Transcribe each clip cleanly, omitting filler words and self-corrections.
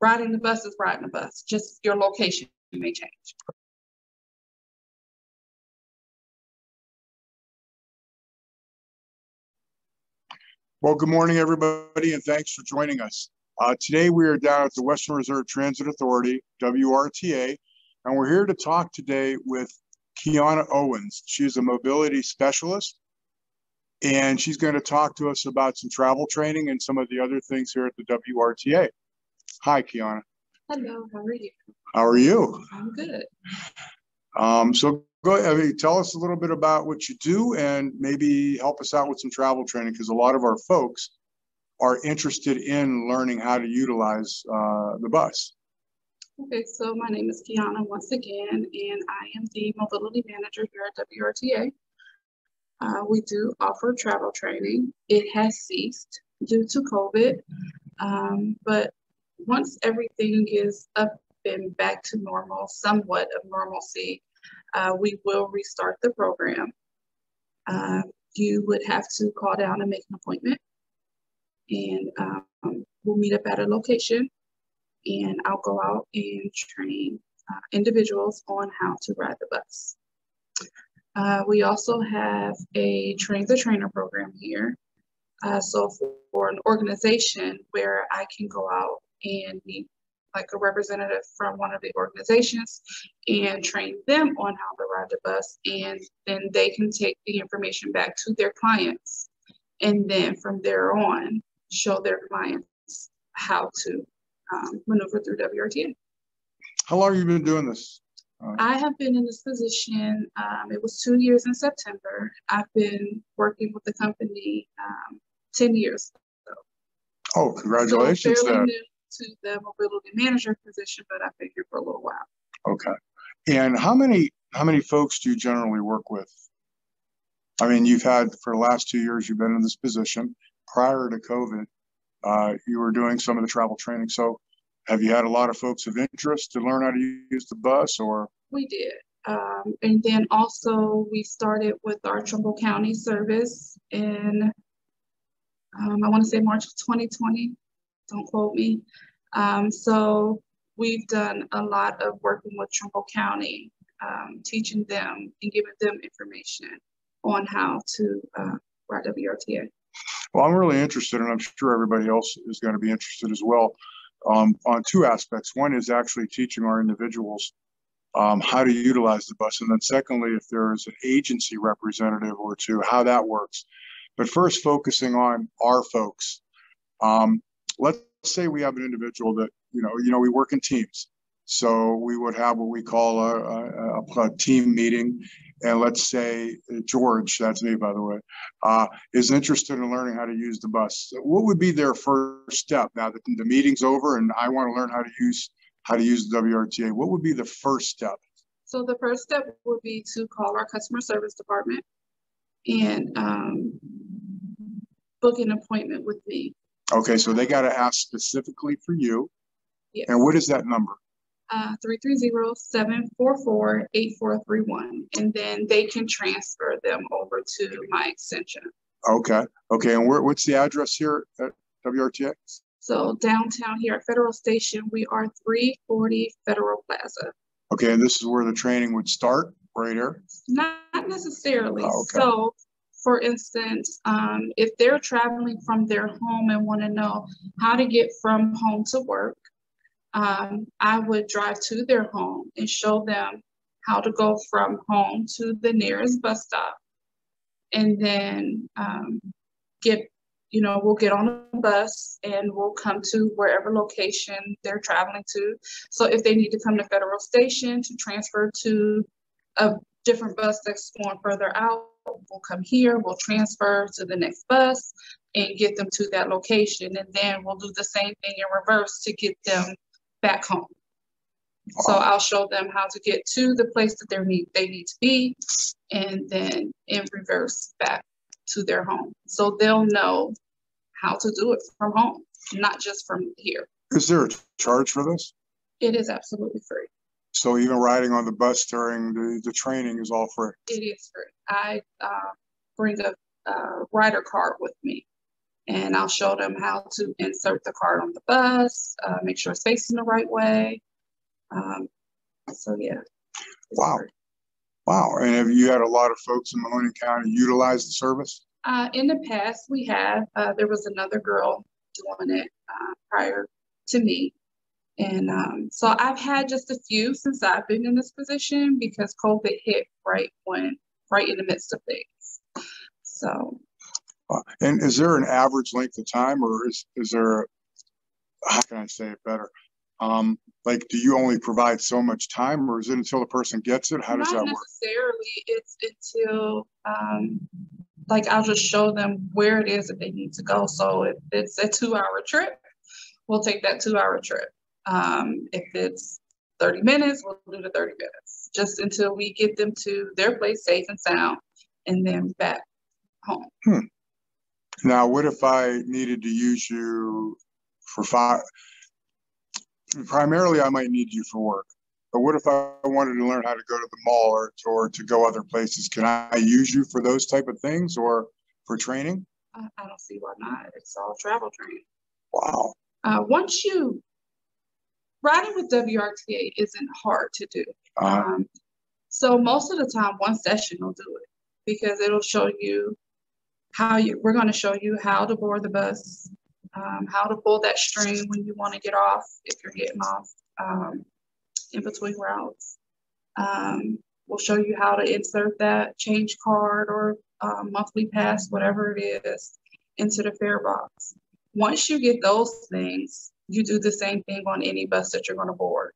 riding the bus is riding the bus, just your location may change. Well, good morning, everybody, and thanks for joining us. Today, we are down at the Western Reserve Transit Authority, WRTA, and we're here to talk today with Kiana Owens. She's a mobility specialist, and she's going to talk to us about some travel training and some of the other things here at the WRTA. Hi, Kiana. Hello, how are you? How are you? I'm good. So go ahead, tell us a little bit about what you do and maybe help us out with some travel training, because a lot of our folks are interested in learning how to utilize the bus. Okay, so my name is Kiana once again, and I am the mobility manager here at WRTA. We do offer travel training. It has ceased due to COVID, but once everything is up and back to normal, somewhat of normalcy, we will restart the program. You would have to call down and make an appointment, and we'll meet up at a location, and I'll go out and train individuals on how to ride the bus. We also have a train the trainer program here. So for an organization where I can go out and meet like a representative from one of the organizations and train them on how to ride the bus, and then they can take the information back to their clients, and then from there on show their clients how to maneuver through WRTA. How long have you been doing this? I have been in this position, it was 2 years in September. I've been working with the company 10 years. Oh, congratulations. So fairly new to the mobility manager position, but I've been here for a little while. Okay. And how many folks do you generally work with? I mean, you've had, for the last 2 years, you've been in this position. Prior to COVID, you were doing some of the travel training. So have you had a lot of folks of interest to learn how to use the bus, or? We did. And then also we started with our Trumbull County service in, I want to say March of 2020. Don't quote me. So we've done a lot of working with Trumbull County, teaching them and giving them information on how to ride WRTA. Well, I'm really interested, and I'm sure everybody else is going to be interested as well, on two aspects. One is actually teaching our individuals how to utilize the bus. And then secondly, if there is an agency representative or two, how that works. But first, focusing on our folks. Let's say we have an individual that, we work in teams. So we would have what we call a team meeting. And let's say George, that's me, by the way, is interested in learning how to use the bus. What would be their first step now that the meeting's over and I want to learn how to use the WRTA? What would be the first step? So the first step would be to call our customer service department and book an appointment with me. Okay, so they got to ask specifically for you. Yes. And what is that number? 330-744-8431. And then they can transfer them over to my extension. Okay. Okay. And what's the address here at WRTA? So downtown here at Federal Station, we are 340 Federal Plaza. Okay. And this is where the training would start, right here? Not necessarily. Oh, okay. So for instance, if they're traveling from their home and want to know how to get from home to work, I would drive to their home and show them how to go from home to the nearest bus stop. And then we'll get on a bus and we'll come to wherever location they're traveling to. So if they need to come to Federal Station to transfer to a different bus that's going further out, we'll come here, we'll transfer to the next bus and get them to that location. And then we'll do the same thing in reverse to get them back home. So I'll show them how to get to the place that they need to be, and then in reverse back to their home. So they'll know how to do it from home, not just from here. Is there a charge for this? It is absolutely free. So even riding on the bus during the training is all free? It is free. I bring a rider card with me. and I'll show them how to insert the card on the bus, make sure it's facing the right way. So yeah. Wow. Wow. And have you had a lot of folks in Mahoning County utilize the service? In the past, we have. There was another girl doing it prior to me. And so I've had just a few since I've been in this position because COVID hit right in the midst of things. So. And is there an average length of time, or is there, how can I say it better? Like, do you only provide so much time, or is it until the person gets it? How does that work? Not necessarily. It's until, like, I'll just show them where it is that they need to go. So if it's a 2-hour trip, we'll take that 2-hour trip. If it's 30 minutes, we'll do the 30 minutes, just until we get them to their place safe and sound, and then back home. Now, what if I needed to use you for 5? Primarily, I might need you for work. But what if I wanted to learn how to go to the mall or to go other places? Can I use you for those type of things or for training? I don't see why not. It's all travel training. Wow. Riding with WRTA isn't hard to do. So most of the time, one session will do it because it'll show you we're going to show you how to board the bus, how to pull that string when you want to get off, if you're getting off in between routes. We'll show you how to insert that change card or monthly pass, whatever it is, into the fare box. Once you get those things, you do the same thing on any bus that you're going to board.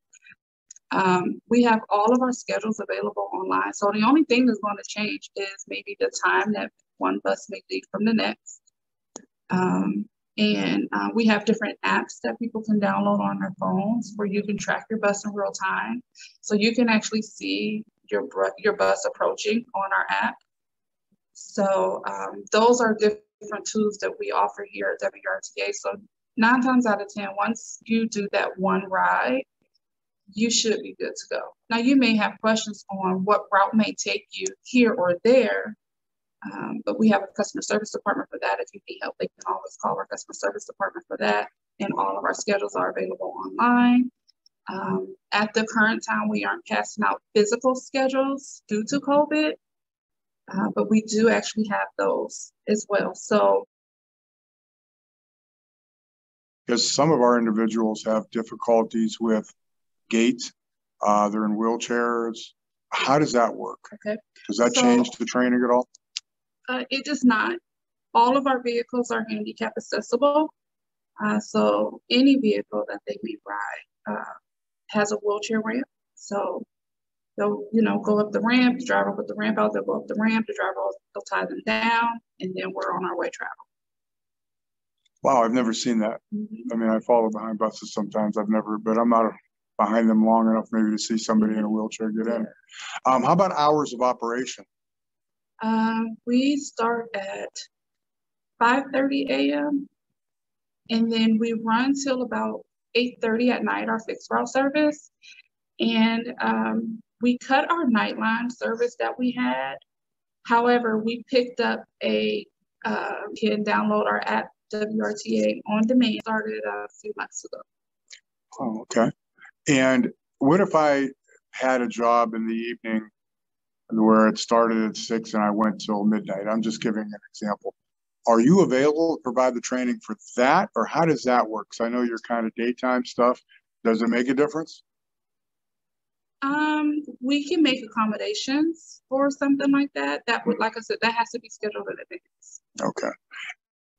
We have all of our schedules available online. So the only thing that's going to change is maybe the time that one bus may leave from the next. We have different apps that people can download on their phones where you can track your bus in real time. So you can actually see your bus approaching on our app. So those are different tools that we offer here at WRTA. So 9 times out of 10, once you do that one ride, you should be good to go. Now, you may have questions on what route may take you here or there, but we have a customer service department for that. If you need help, they can always call our customer service department for that. And all of our schedules are available online. At the current time, we aren't passing out physical schedules due to COVID, but we do actually have those as well. So, because some of our individuals have difficulties with gait, they're in wheelchairs. How does that work? Okay. Does that change the training at all? It does not. All of our vehicles are handicap accessible. So any vehicle that they may ride has a wheelchair ramp. So they'll, go up the ramp, the driver will put the ramp out, they'll go up the ramp, the driver will tie them down, and then we're on our way travel. Wow, I've never seen that. I mean, I follow behind buses sometimes. But I'm not behind them long enough maybe to see somebody in a wheelchair get in. How about hours of operation? We start at 5:30 a.m. and then we run till about 8:30 at night, our fixed route service. And we cut our nightline service that we had. However, we picked up you can download our app, WRTA On Demand, started a few months ago. Oh, okay. And what if I had a job in the evening where it started at 6 and I went till midnight? I'm just giving an example. Are you available to provide the training for that, or how does that work? Because I know you're kind of daytime stuff. Does it make a difference? We can make accommodations for something like that. That would, like I said, that has to be scheduled in advance. Okay.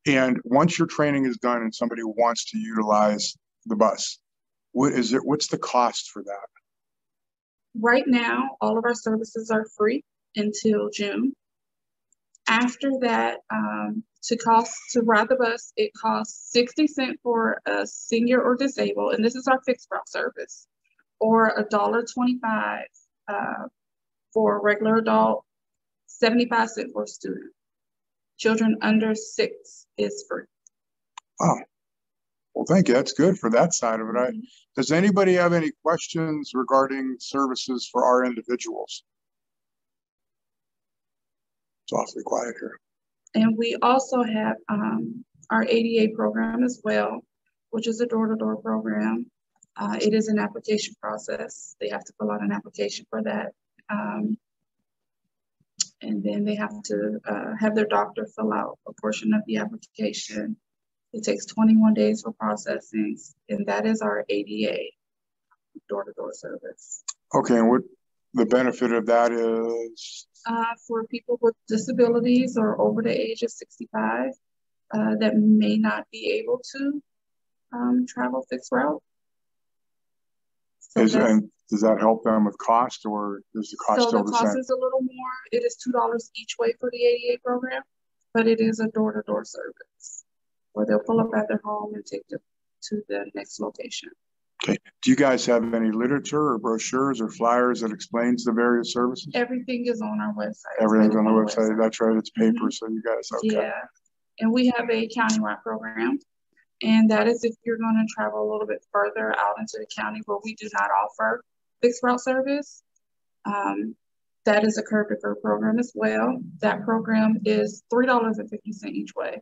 And once your training is done and somebody wants to utilize the bus, what's the cost for that? Right now, all of our services are free until June. After that, to ride the bus, it costs 60 cents for a senior or disabled, and this is our fixed route service, or $1.25 for a regular adult, 75 cents for a student. Children under 6 is free. Wow. Well, thank you. That's good for that side of it. Does anybody have any questions regarding services for our individuals? It's awfully quiet here. And we also have our ADA program as well, which is a door-to-door program. It is an application process. They have to fill out an application for that. And then they have to have their doctor fill out a portion of the application. It takes 21 days for processing, and that is our ADA, door-to-door service. Okay, and what the benefit of that is? For people with disabilities or over the age of 65 that may not be able to travel fixed route. So and does that help them with cost, or is the cost still the same? So the cost is a little more. It is $2 each way for the ADA program, but it is a door-to-door service where they'll pull up at their home and take them to the next location. Okay. Do you guys have any literature or brochures or flyers that explains the various services? Everything is on our website. Everything's on the website. That's right. It's paper, mm-hmm. So you guys, okay. Yeah. And we have a countywide program. And that is if you're going to travel a little bit further out into the county where we do not offer fixed route service. That is a curb-to-curb program as well. That program is $3.50 each way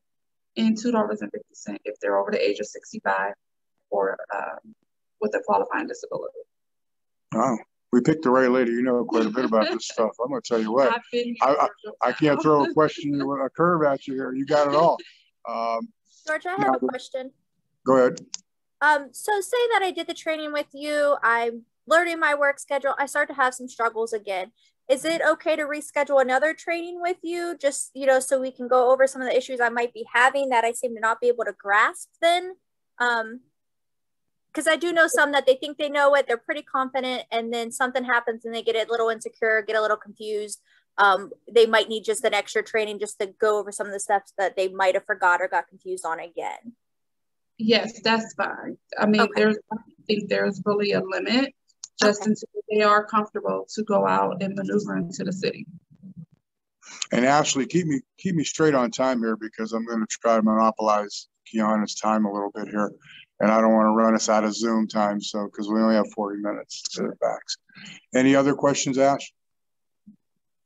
and $2.50 if they're over the age of 65 or with a qualifying disability. Oh, we picked the right lady. You know quite a bit about this stuff. I'm going to tell you what. I've been here I can't throw a question with a curve at you here. You got it all. George, I have a question. Go ahead. So say that I did the training with you. I'm learning my work schedule. I start to have some struggles again. Is it okay to reschedule another training with you? Just, so we can go over some of the issues I might be having that I seem to not be able to grasp then? Because I do know some that they think they know it. They're pretty confident. And then something happens and they get a little insecure, get a little confused. They might need just an extra training just to go over some of the steps that they might have forgot or got confused on again. Yes, that's fine. I mean, Okay. I think there's really a limit just until they are comfortable to go out and maneuver into the city. And Ashley, keep me straight on time here because I'm going to try to monopolize Kiana's time a little bit here. And I don't want to run us out of Zoom time, so because we only have 40 minutes to the backs. Any other questions, Ash?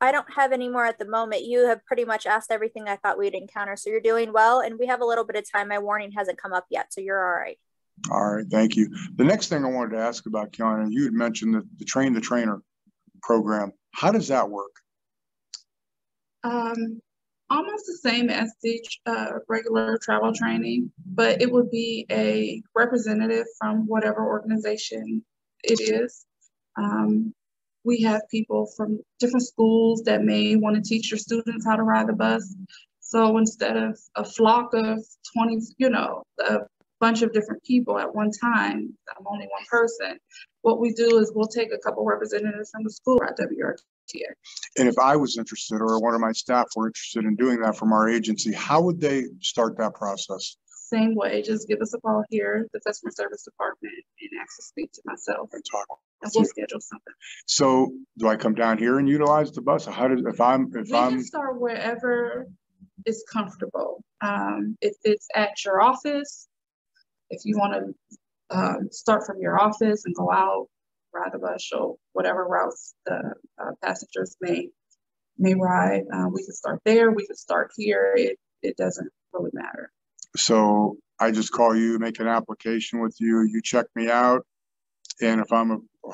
I don't have any more at the moment. You have pretty much asked everything I thought we'd encounter. So you're doing well. And we have a little bit of time. My warning hasn't come up yet. So you're all right. All right. Thank you. The next thing I wanted to ask about, Kiana, you had mentioned the Train the Trainer program. How does that work? Almost the same as the regular travel training, but it would be a representative from whatever organization it is. We have people from different schools that may want to teach your students how to ride the bus. So instead of a flock of 20, a bunch of different people at one time, I'm only one person. What we do is we'll take a couple representatives from the school at WRTA. And if I was interested or one of my staff were interested in doing that from our agency, how would they start that process? Same way, just give us a call here, the customer service department, and ask to speak to myself. And talk. And we'll schedule something. So do I come down here and utilize the bus? How does, if I'm can start wherever is comfortable. If it's at your office, if you want to start from your office and go out, ride the bus or whatever routes the passengers may ride, we could start there. We could start here. It doesn't really matter. So I just call you, make an application with you, you check me out, and if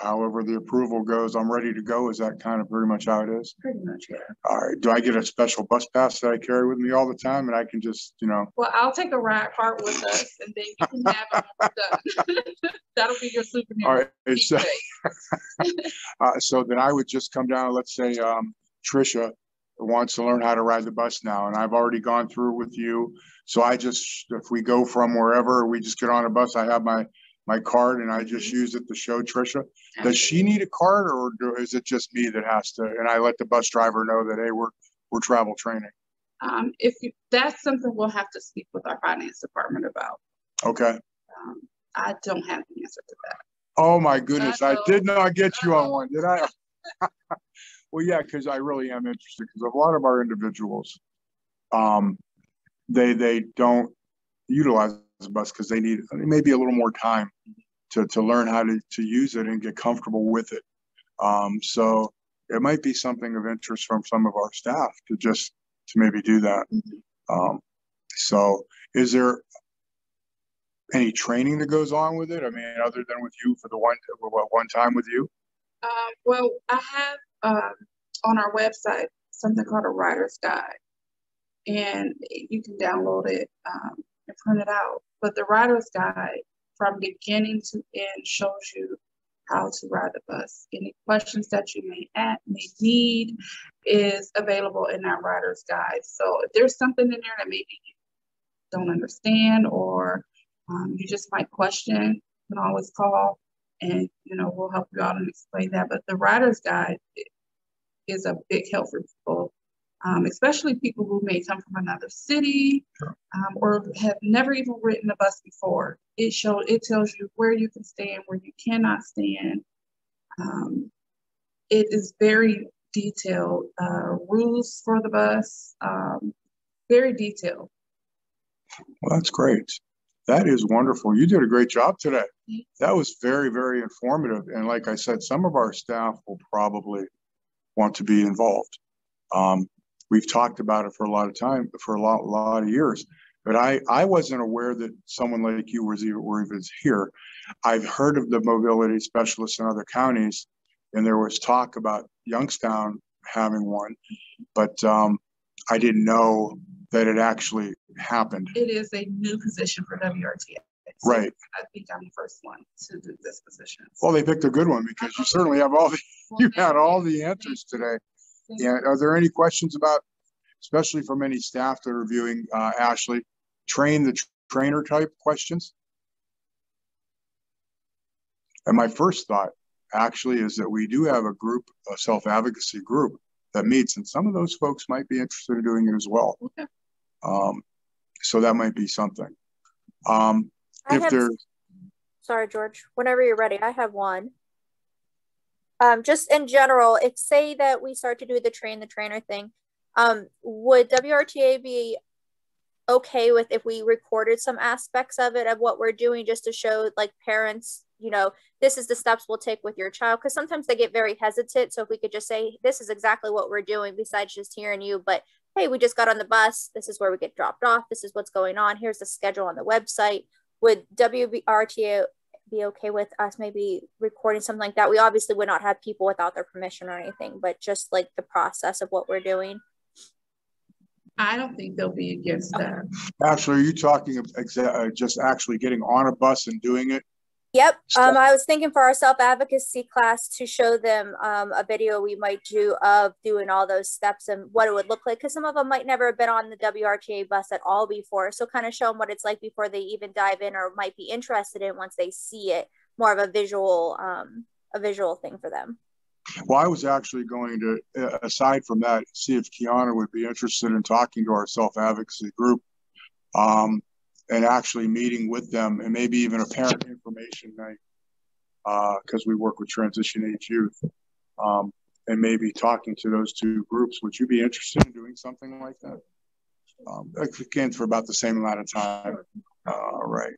however the approval goes, I'm ready to go. Is that kind of pretty much how it is? Pretty much, yeah. All right. Do I get a special bus pass that I carry with me all the time, and I can just, Well, I'll take a ride cart with us, and then you can have it done. That'll be your souvenir. All right. So then I would just come down. Let's say Trisha wants to learn how to ride the bus now, and I've already gone through with you. So if we go from wherever, we just get on a bus. I have my card and I just use it to show Trisha. Does she need a card, or is it just me that has to? And I let the bus driver know that, hey, we're travel training. That's something we'll have to speak with our finance department about. Okay. I don't have the answer to that. Oh my goodness, I did not get you on one, did I? Well, yeah, because I really am interested. Because a lot of our individuals, they don't utilize the bus because they need maybe a little more time to learn how to use it and get comfortable with it. So it might be something of interest from some of our staff to maybe do that. So Is there any training that goes on with it? I mean, other than with you for the one time with you? Well, I have on our website something called a writer's guide, and you can download it and print it out. But the writer's guide, from beginning to end, shows you how to ride the bus. Any questions that you may need is available in that writer's guide. So if there's something in there that maybe you don't understand, or you just might question, you can always call, and we'll help you out and explain that. But the writer's guide is a big help for people, especially people who may come from another city, or have never even ridden a bus before. It tells you where you can stand, where you cannot stand. It is very detailed, rules for the bus, very detailed. Well, that's great. That is wonderful. You did a great job today. That was very, very informative. And like I said, some of our staff will probably want to be involved. We've talked about it for a lot of time, for a lot of years, but I wasn't aware that someone like you was even here. I've heard of the mobility specialists in other counties, and there was talk about Youngstown having one, but I didn't know that it actually happened. It is a new position for WRTA. So right. I think I'm the first one to do this position. Well, they picked a good one, because you certainly have you had all the answers today. And are there any questions about, especially from any staff that are viewing, Ashley, trainer type questions? And my first thought actually is that we do have a group, a self-advocacy group that meets, and some of those folks might be interested in doing it as well. Okay. So that might be something. Sorry, George, whenever you're ready, I have one. Just in general, if say that we start to do the trainer thing, would WRTA be okay with if we recorded some aspects of it, of what we're doing, just to show like parents, this is the steps we'll take with your child? Because sometimes they get very hesitant. So if we could just say, this is exactly what we're doing, besides just hearing you, but hey, we just got on the bus, this is where we get dropped off, this is what's going on, here's the schedule on the website. Would WRTA be okay with us maybe recording something like that? We obviously would not have people without their permission or anything, but just like the process of what we're doing. I don't think they'll be against that. Actually, are you talking just actually getting on a bus and doing it? Yep. I was thinking for our self-advocacy class to show them a video we might do of doing all those steps and what it would look like, because some of them might never have been on the WRTA bus at all before. So kind of show them what it's like before they even dive in, or might be interested in once they see it, more of a visual thing for them. Well, I was actually going to, aside from that, see if Kiana would be interested in talking to our self-advocacy group, and actually meeting with them, and maybe even a parent information night, because we work with transition age youth, and maybe talking to those two groups. Would you be interested in doing something like that? Again, for about the same amount of time. Right.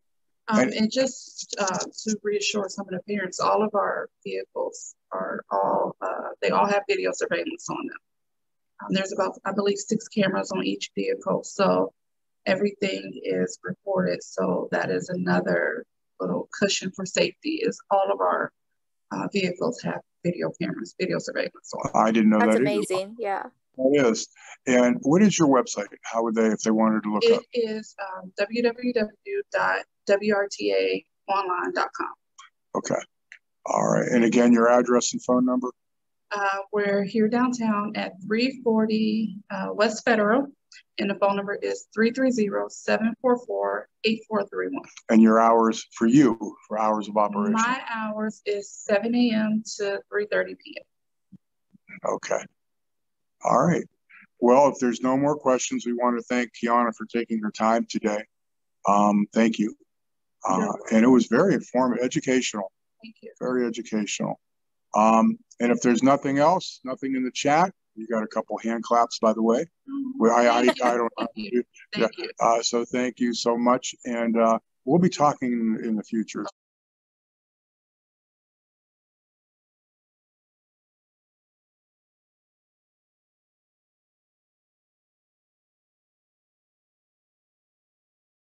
And just to reassure some of the parents, all of our vehicles they all have video surveillance on them. There's about, I believe, 6 cameras on each vehicle. So everything is recorded. So that is another little cushion for safety, is all of our vehicles have video cameras, video surveillance on them. I didn't know that. That's amazing. Yeah. That is. And what is your website? How would they, if they wanted to look up? It is www.wrtaonline.com. Okay. All right. And again, your address and phone number? We're here downtown at 340 West Federal, and the phone number is 330-744-8431. And your hours for hours of operation? My hours is 7 a.m. to 3:30 p.m. Okay. All right. Well, if there's no more questions, we want to thank Kiana for taking her time today. Thank you. And it was very informative, educational. Thank you. Very educational. And if there's nothing else, nothing in the chat, you got a couple hand claps, by the way. I don't know. Thank you. So thank you so much. And we'll be talking in the future as